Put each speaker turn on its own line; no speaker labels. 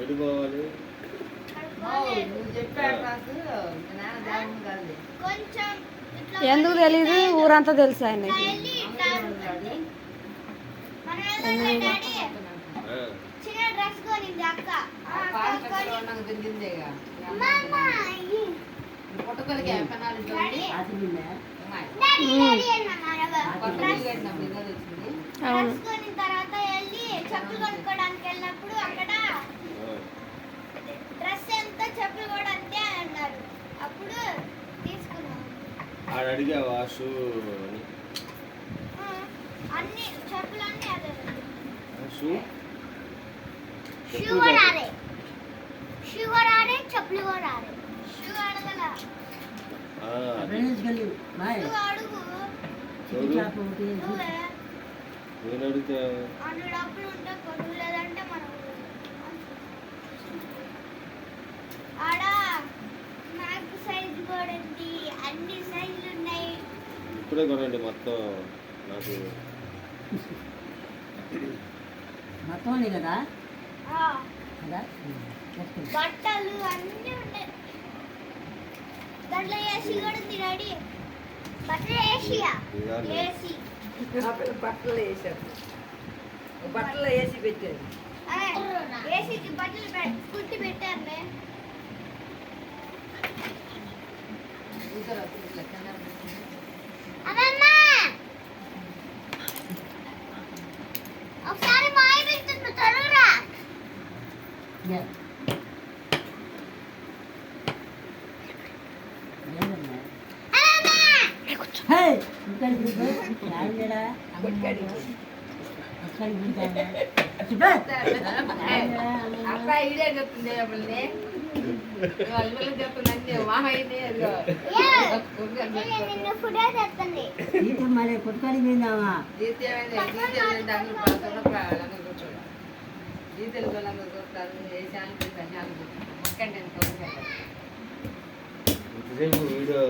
ఎటు పోవాలి?
ఎందుకు తెలీదు, ఊరంతా తెలుసు ఆయన.
తర్వాత వెళ్ళి చెప్పులు కొనుక్కోడానికి వెళ్ళినప్పుడు అక్కడ డ్రెస్ ఎంత చెప్పులు కూడా అంతే అన్నారు. అప్పుడు తీసుకున్నాం.
అడిగావా షూ
అన్ని చెప్పులు అన్నీ అదే.
షూ
షూ కూడా ఆరే, షూ కూడా ఆరే, చెప్పులు కూడా ఆరే. షూ అడగల, షూ అడుగు. నువ్వే
నేను అడిగితే
అన్ని డబ్బులు ఉంటే కొనుక్కు, లేదంటే మనం ఆడ నాకు సైజు కూడా ఉంది, అన్ని సైజులు ఉన్నాయి.
ఇప్పుడే కొనండి మొత్తం నాకు
మొత్తం కదా
బట్టలు అన్నీ ఉన్నాయి. దాంట్లో ఏసీ కూడా ఉంది డాడీ. బట్టలు ఏసీయా? ఏసీ.
బట్టలు వేసారు, బట్టలు వేసి పెట్టారు.
ఏసీకి బట్టలు కుట్టి పెట్టారులే. అమ్మమ్మ ఒకసారి మాయ పెడుతుంది, త్వరగా
అక్క ఇదే చెప్తుంది చెప్తుంది
నిన్ను ఫుడ్ చేస్తుంది.
మరి పుట్టుకాడి పోయిందామా
వీడియో